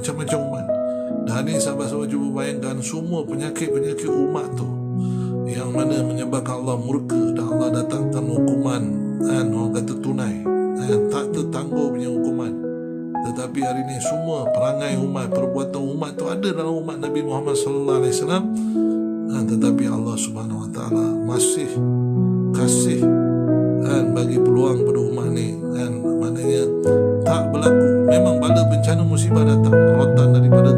macam-macam umat. Dan ni sahabat-sahabat cuba bayangkan semua penyakit-penyakit umat tu yang mana menyebabkan Allah murka dan Allah datangkan hukuman, orang kata tunai, tak tertangguh punya hukuman. Tetapi hari ini semua perangai umat, perbuatan umat tu ada dalam umat Nabi Muhammad sallallahu alaihi wasallam. Tetapi Allah Subhanahu wa taala masih kasih bagi peluang pada umat ni, maknanya tak berlaku. Memang bala bencana musibah datang, rotan daripada